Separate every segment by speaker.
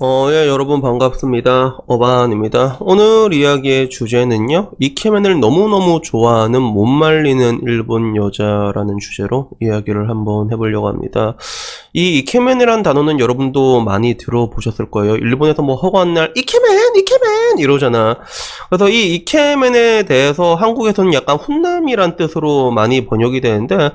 Speaker 1: 예, 여러분 반갑습니다. 어반입니다. 오늘 이야기의 주제는요, 이케맨을 너무너무 좋아하는 못 말리는 일본 여자라는 주제로 이야기를 한번 해보려고 합니다. 이 이케맨이란 단어는 여러분도 많이 들어보셨을 거예요. 일본에서 뭐 허구한 날, 이케맨! 이러잖아. 그래서 이 이케맨에 대해서 한국에서는 약간 훈남이란 뜻으로 많이 번역이 되는데,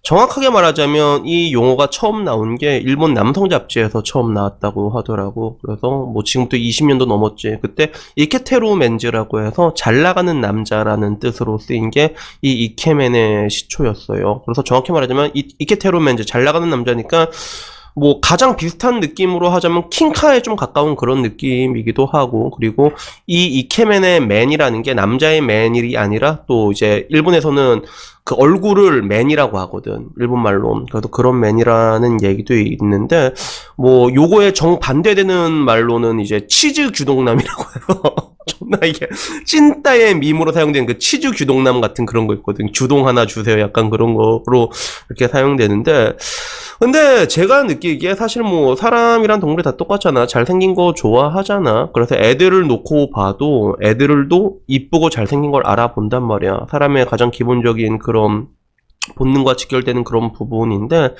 Speaker 1: 정확하게 말하자면 이 용어가 처음 나온 게 일본 남성 잡지에서 처음 나왔다고 하더라고. 그래서 뭐 지금부터 20년도 넘었지. 그때 이케테루 맨즈라고 해서 잘 나가는 남자라는 뜻으로 쓰인 게 이 이케맨의 시초였어요. 그래서 정확히 말하자면 이케테루 맨즈 잘 나가는 남자니까 뭐 가장 비슷한 느낌으로 하자면 킹카에 좀 가까운 그런 느낌이기도 하고, 그리고 이 이케맨의 맨이라는 게 남자의 맨이 아니라 또 이제 일본에서는 그 얼굴을 맨이라고 하거든, 일본말로. 그래서 그런 맨이라는 얘기도 있는데, 뭐 요거에 정반대되는 말로는 이제 치즈 규동남이라고 해서 존나 이게 찐따의 밈으로 사용되는 그 치즈 규동남 같은 그런 거 있거든. 규동 하나 주세요, 약간 그런 거로 이렇게 사용되는데, 근데 제가 느끼기에 사실 뭐 사람이란 동물이 다 똑같잖아. 잘생긴 거 좋아하잖아. 그래서 애들을 놓고 봐도 애들도 이쁘고 잘생긴 걸 알아본단 말이야. 사람의 가장 기본적인 그런 본능과 직결되는 그런 부분인데,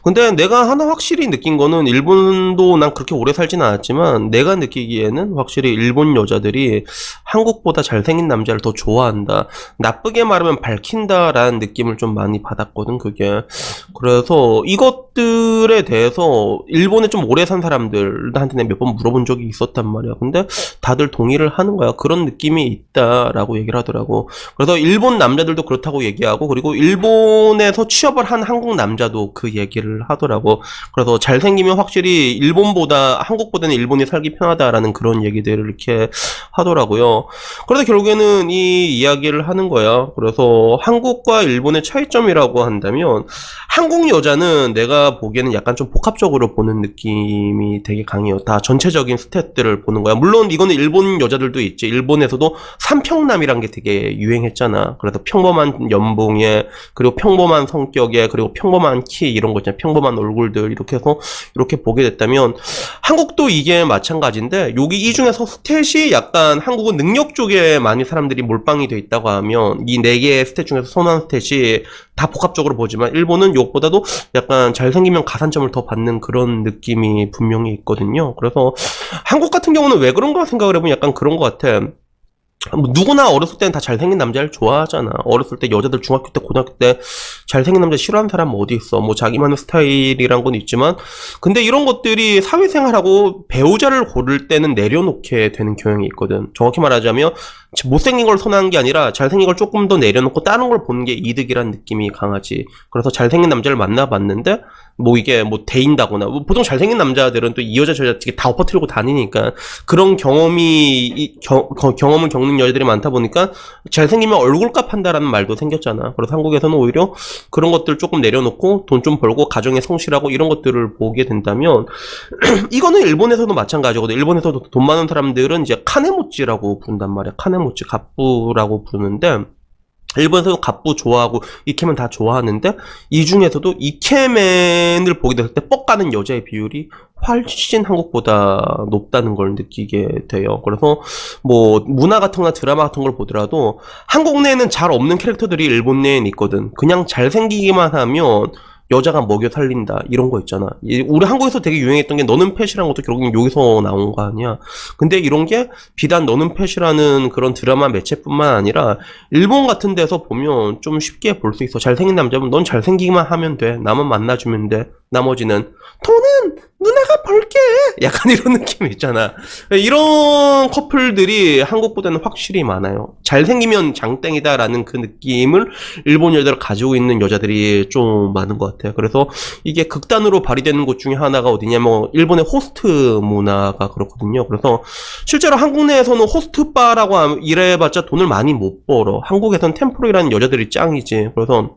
Speaker 1: 근데 내가 하나 확실히 느낀 거는, 일본도 난 그렇게 오래 살진 않았지만 내가 느끼기에는 확실히 일본 여자들이 한국보다 잘생긴 남자를 더 좋아한다, 나쁘게 말하면 밝힌다라는 느낌을 좀 많이 받았거든, 그게. 그래서 이것들에 대해서 일본에 좀 오래 산 사람들한테 내가 몇 번 물어본 적이 있었단 말이야. 근데 다들 동의를 하는 거야. 그런 느낌이 있다라고 얘기를 하더라고. 그래서 일본 남자들도 그렇다고 얘기하고, 그리고 일본에서 취업을 한 한국 남자도 그 얘기를 하더라고. 그래서 잘생기면 확실히 일본보다, 한국보다는 일본이 살기 편하다라는 그런 얘기들을 이렇게 하더라고요. 그래서 결국에는 이 이야기를 하는 거야. 그래서 한국과 일본의 차이점이라고 한다면, 한국 여자는 내가 보기에는 약간 좀 복합적으로 보는 느낌이 되게 강해요. 다 전체적인 스탯들을 보는 거야. 물론 이거는 일본 여자들도 있지. 일본에서도 삼평남이란 게 되게 유행했잖아. 그래서 평범한 연봉에, 그리고 평범한 성격에, 그리고 평범한 키, 이런 거 있잖아. 평범한 얼굴들, 이렇게 해서 이렇게 보게 됐다면, 한국도 이게 마찬가지인데, 여기 이 중에서 스탯이 약간, 한국은 능력 쪽에 많이 사람들이 몰빵이 돼 있다고 하면, 이 네 개의 스탯 중에서 선호하는 스탯이 다 복합적으로 보지만, 일본은 이것보다도 약간 잘생기면 가산점을 더 받는 그런 느낌이 분명히 있거든요. 그래서 한국 같은 경우는 왜 그런가 생각을 해보면 약간 그런 것 같아. 뭐 누구나 어렸을 때는 다 잘생긴 남자를 좋아하잖아. 어렸을 때 여자들 중학교 때 고등학교 때 잘생긴 남자 싫어하는 사람 어디 있어. 뭐 자기만의 스타일이란 건 있지만, 근데 이런 것들이 사회생활하고 배우자를 고를 때는 내려놓게 되는 경향이 있거든. 정확히 말하자면 못생긴 걸 선호하는 게 아니라 잘생긴 걸 조금 더 내려놓고 다른 걸 보는 게 이득이란 느낌이 강하지. 그래서 잘생긴 남자를 만나봤는데 뭐 이게 뭐 데인다거나, 뭐 보통 잘생긴 남자들은 또 이 여자 저 여자 다 엎어뜨리고 다니니까 그런 경험을 겪는 여자들이 많다 보니까 잘생기면 얼굴값 한다라는 말도 생겼잖아. 그래서 한국에서는 오히려 그런 것들 조금 내려놓고 돈 좀 벌고 가정에 성실하고 이런 것들을 보게 된다면, 이거는 일본에서도 마찬가지거든. 일본에서도 돈 많은 사람들은 이제 카네모찌라고 부른단 말이야. 카네모찌, 갑부라고 부르는데, 일본에서도 갑부 좋아하고 이케맨 다 좋아하는데, 이 중에서도 이케맨을 보게 됐을 때 뻑가는 여자의 비율이 훨씬 한국보다 높다는 걸 느끼게 돼요. 그래서 뭐 문화 같은 거나 드라마 같은 걸 보더라도 한국 내에는 잘 없는 캐릭터들이 일본 내에는 있거든. 그냥 잘생기기만 하면 여자가 먹여 살린다, 이런 거 있잖아. 우리 한국에서 되게 유행했던 게 너는 펫이라는 것도 결국엔 여기서 나온 거 아니야. 근데 이런 게 비단 너는 펫이라는 그런 드라마 매체뿐만 아니라 일본 같은 데서 보면 좀 쉽게 볼 수 있어. 잘생긴 남자면 넌 잘생기기만 하면 돼, 나만 만나주면 돼, 나머지는 돈은 누나가 벌게, 약간 이런 느낌 있잖아. 이런 커플들이 한국보다는 확실히 많아요. 잘생기면 장땡이다라는 그 느낌을 일본 여자를 가지고 있는 여자들이 좀 많은 것 같아요. 그래서 이게 극단으로 발휘되는 곳 중에 하나가 어디냐면 일본의 호스트 문화가 그렇거든요. 그래서 실제로 한국 내에서는 호스트바라고 이래봤자 돈을 많이 못 벌어. 한국에서는 템프로이라는 여자들이 짱이지. 그래서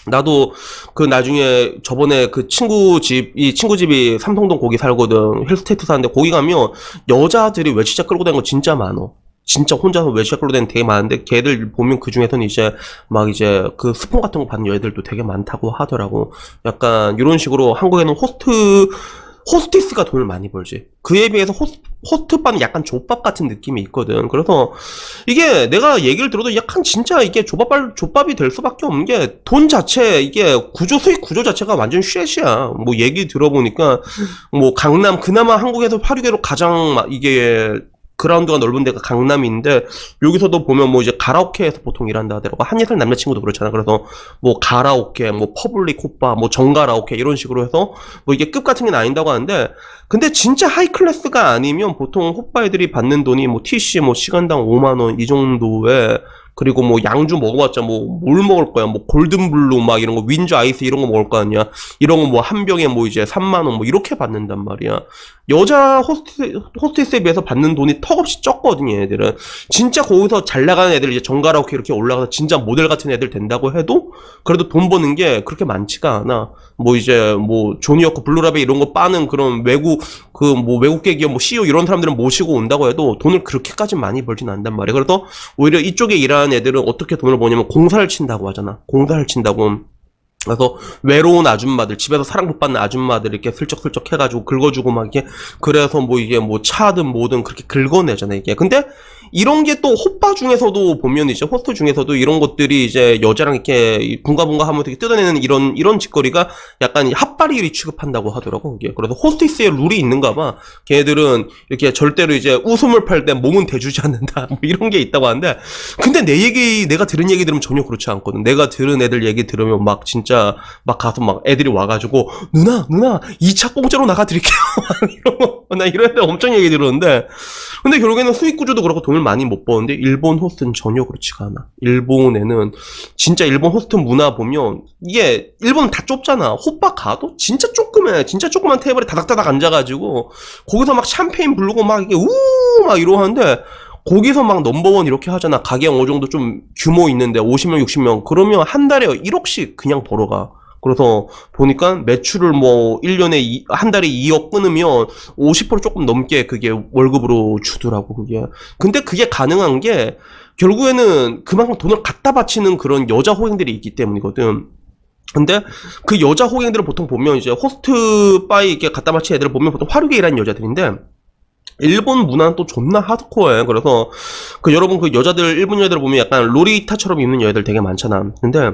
Speaker 1: 나도 그 나중에 저번에 그 이 친구 집이 삼성동 거기 살거든. 힐스테이트 사는데 거기 가면 여자들이 외치자 끌고 다니는 거 진짜 많어. 진짜 혼자서 외치자 끌고 다니는 되게 많은데, 걔들 보면 그 중에서는 이제 막 이제 그 스폰 같은 거 받는 여자들도 되게 많다고 하더라고. 약간 이런 식으로 한국에는 호스트 호스티스가 돈을 많이 벌지. 그에 비해서 호스트바는 약간 족밥 같은 느낌이 있거든. 그래서 이게 내가 얘기를 들어도 약간 진짜 이게 족밥이 될 수밖에 없는 게 돈 자체, 이게 수익 구조 자체가 완전 쉣이야. 뭐 얘기 들어보니까 뭐 강남, 그나마 한국에서 8위계로 가장 이게 그라운드가 넓은 데가 강남인데, 여기서도 보면 뭐 이제 가라오케에서 보통 일한다 하더라고. 한예슬 남자친구도 그렇잖아. 그래서 뭐 가라오케, 뭐 퍼블릭 호빠, 뭐 정가라오케 이런 식으로 해서 뭐 이게 급 같은 게 나뉜다고 하는데, 근데 진짜 하이 클래스가 아니면 보통 호빠 애들이 받는 돈이 뭐 TC 뭐 시간당 5만원 이 정도에, 그리고 뭐 양주 먹어봤자 뭐 뭘 먹을 거야, 뭐 골든블루 막 이런 거, 윈저 아이스 이런 거 먹을 거 아니야. 이런 거 뭐 한 병에 뭐 이제 3만원 뭐 이렇게 받는단 말이야. 여자 호스티스에 비해서 받는 돈이 턱없이 적거든요, 얘들은. 진짜 거기서 잘 나가는 애들, 이제 정가라오케 이렇게 올라가서 진짜 모델 같은 애들 된다고 해도 그래도 돈 버는 게 그렇게 많지가 않아. 뭐 이제 뭐 조니어커, 블루라벨 이런 거 빠는 그런 외국계 기업 뭐 CEO 이런 사람들은 모시고 온다고 해도 돈을 그렇게까지 많이 벌진 않단 말이야. 그래서 오히려 이쪽에 일하는 애들은 어떻게 돈을 버냐면 공사를 친다고 하잖아. 공사를 친다고. 그래서 외로운 아줌마들, 집에서 사랑 못 받는 아줌마들 이렇게 슬쩍슬쩍 해가지고 긁어주고 막 이게, 그래서 뭐 이게 뭐 차든 뭐든 그렇게 긁어내잖아 이게. 근데 이런 게 또 호빠 중에서도 보면 이제 호스트 중에서도 이런 것들이 이제 여자랑 이렇게 붕가붕가 하면서 뜯어내는 이런 짓거리가 약간 핫바리리 취급한다고 하더라고 이게. 그래서 호스티스의 룰이 있는가 봐. 걔네들은 이렇게 절대로 이제 웃음을 팔 때 몸은 대주지 않는다 뭐 이런 게 있다고 하는데, 근데 내가 들은 얘기 들으면 전혀 그렇지 않거든. 내가 들은 애들 얘기 들으면 막 진짜 막 가서 막 애들이 와가지고 누나 2차 공짜로 나가드릴게요 나 이런 애들 엄청 얘기 들었는데, 근데 결국에는 수익 구조도 그렇고 돈을 많이 못 버는데 일본 호스트는 전혀 그렇지가 않아. 일본에는 진짜 일본 호스트 문화 보면, 이게 일본은 다 좁잖아. 호빠 가도 진짜 조그매, 진짜 조그만 테이블에 다닥다닥 앉아가지고 거기서 막 샴페인 부르고 막 이게 막 이러는데, 거기서 막 넘버원 이렇게 하잖아. 가게 어느 정도 좀 규모 있는데 50명 60명 그러면 한 달에 1억씩 그냥 벌어가. 그래서 보니까 매출을 뭐 1년에 한 달에 2억 끊으면 50% 조금 넘게 그게 월급으로 주더라고 그게. 근데 그게 가능한 게 결국에는 그만큼 돈을 갖다 바치는 그런 여자 호갱들이 있기 때문이거든. 근데 그 여자 호갱들을 보통 보면 이제 호스트 바에 이렇게 갖다 바친 애들을 보면 보통 화류계 일하는 여자들인데, 일본 문화는 또 존나 하드코어해. 그래서 여러분 그 여자들, 일본 여자들 보면 약간 로리타처럼 입는 여자들 되게 많잖아. 근데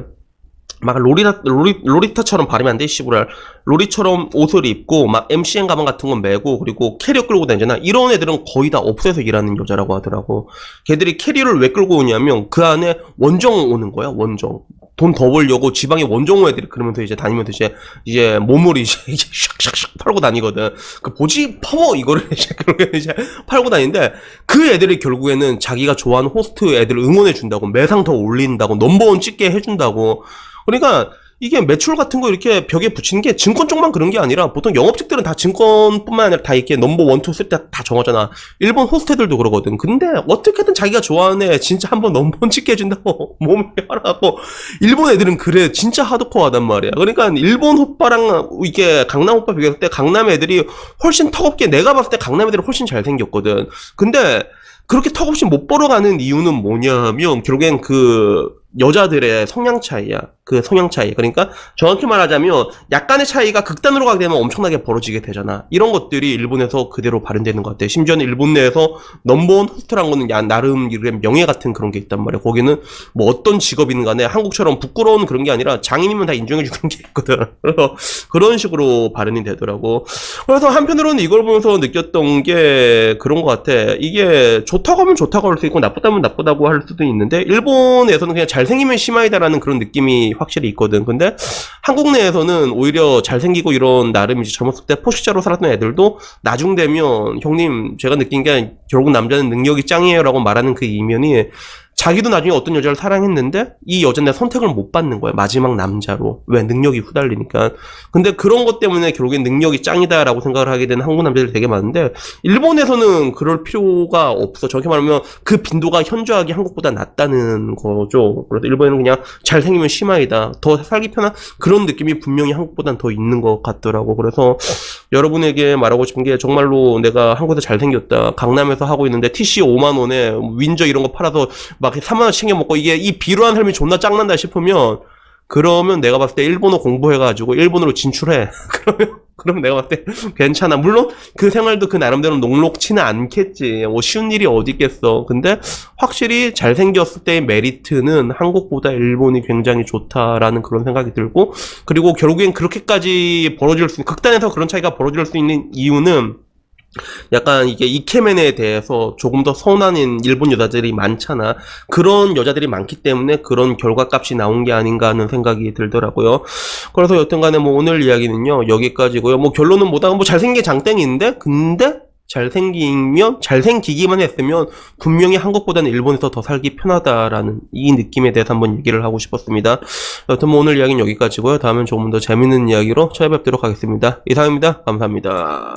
Speaker 1: 막 로리타처럼 발음이 안 돼, 씨부랄. 로리처럼 옷을 입고, 막 MCN 가방 같은 건 메고, 그리고 캐리어 끌고 다니잖아. 이런 애들은 거의 다 업소에서 일하는 여자라고 하더라고. 걔들이 캐리어를 왜 끌고 오냐면, 그 안에 원정 오는 거야, 원정. 돈 더 벌려고 지방에 원정 오 애들이 그러면서 이제 다니면서 이제 몸을 이제 샥샥샥 팔고 다니거든. 그 뭐지? 파워 이거를 이제 팔고 다니는데, 그 애들이 결국에는 자기가 좋아하는 호스트 애들을 응원해준다고, 매상 더 올린다고, 넘버원 찍게 해준다고. 그러니까 이게 매출 같은 거 이렇게 벽에 붙이는 게 증권 쪽만 그런 게 아니라 보통 영업직들은 다 증권뿐만 아니라 다 이렇게 넘버 1, 2, 3 다 정하잖아. 일본 호스트들도 그러거든. 근데 어떻게든 자기가 좋아하는 애 진짜 한번 넘버 1 찍게 해준다고 몸을 하라고. 일본 애들은 그래 진짜 하드코어하단 말이야. 그러니까 일본 호빠랑 이게 강남 호빠 비교했을 때 강남 애들이 훨씬 턱없게, 내가 봤을 때 강남 애들이 훨씬 잘생겼거든. 근데 그렇게 턱없이 못 벌어가는 이유는 뭐냐면 결국엔 그 여자들의 성향 차이야. 그 성향 차이. 그러니까 정확히 말하자면 약간의 차이가 극단으로 가게 되면 엄청나게 벌어지게 되잖아. 이런 것들이 일본에서 그대로 발현되는 것 같아. 심지어는 일본 내에서 넘버원 호스트란 거는 나름 명예 같은 그런 게 있단 말이야. 거기는 뭐 어떤 직업이든 간에 한국처럼 부끄러운 그런 게 아니라 장인이면 다 인정해주는 게 있거든. 그래서 그런 식으로 발현이 되더라고. 그래서 한편으로는 이걸 보면서 느꼈던 게 그런 것 같아. 이게 좋다고 하면 좋다고 할 수 있고 나쁘다면 나쁘다고 할 수도 있는데, 일본에서는 그냥 잘생기면 심하이다라는 그런 느낌이 확실히 있거든. 근데 한국 내에서는 오히려 잘생기고 이런 나름 이제 젊었을 때 포식자로 살았던 애들도 나중 되면, 형님 제가 느낀 게 결국 남자는 능력이 짱이에요 라고 말하는 그 이면이, 자기도 나중에 어떤 여자를 사랑했는데 이 여자는 선택을 못 받는 거야, 마지막 남자로. 왜? 능력이 후달리니까. 근데 그런 것 때문에 결국엔 능력이 짱이다라고 생각을 하게 되는 한국 남자들이 되게 많은데, 일본에서는 그럴 필요가 없어. 정확히 말하면 그 빈도가 현저하게 한국보다 낮다는 거죠. 그래서 일본에는 그냥 잘생기면 심하이다, 더 살기 편한 그런 느낌이 분명히 한국보단 더 있는 것 같더라고. 그래서 여러분에게 말하고 싶은 게, 정말로 내가 한국에서 잘생겼다, 강남에서 하고 있는데 TC 5만원에 윈저 이런 거 팔아서 막 3만원 챙겨먹고 이게 이 비루한 삶이 존나 짱난다 싶으면, 그러면 내가 봤을 때 일본어 공부해가지고 일본으로 진출해. 그러면 그러면 내가 봤을 때 괜찮아. 물론 그 생활도 그 나름대로 녹록치는 않겠지. 뭐 쉬운 일이 어디 있겠어. 근데 확실히 잘생겼을 때의 메리트는 한국보다 일본이 굉장히 좋다라는 그런 생각이 들고, 그리고 결국엔 그렇게까지 벌어질 수, 극단에서 그런 차이가 벌어질 수 있는 이유는 약간 이게 이케멘에 대해서 조금 더 서운한 일본 여자들이 많잖아. 그런 여자들이 많기 때문에 그런 결과값이 나온 게 아닌가 하는 생각이 들더라고요. 그래서 여튼간에 뭐 오늘 이야기는요 여기까지고요. 뭐 결론은 뭐다, 뭐 잘생긴 장땡인데, 근데 잘생기기만 했으면 분명히 한국보다는 일본에서 더 살기 편하다라는 이 느낌에 대해서 한번 얘기를 하고 싶었습니다. 여튼 뭐 오늘 이야기는 여기까지고요. 다음엔 조금 더 재밌는 이야기로 찾아뵙도록 하겠습니다. 이상입니다. 감사합니다.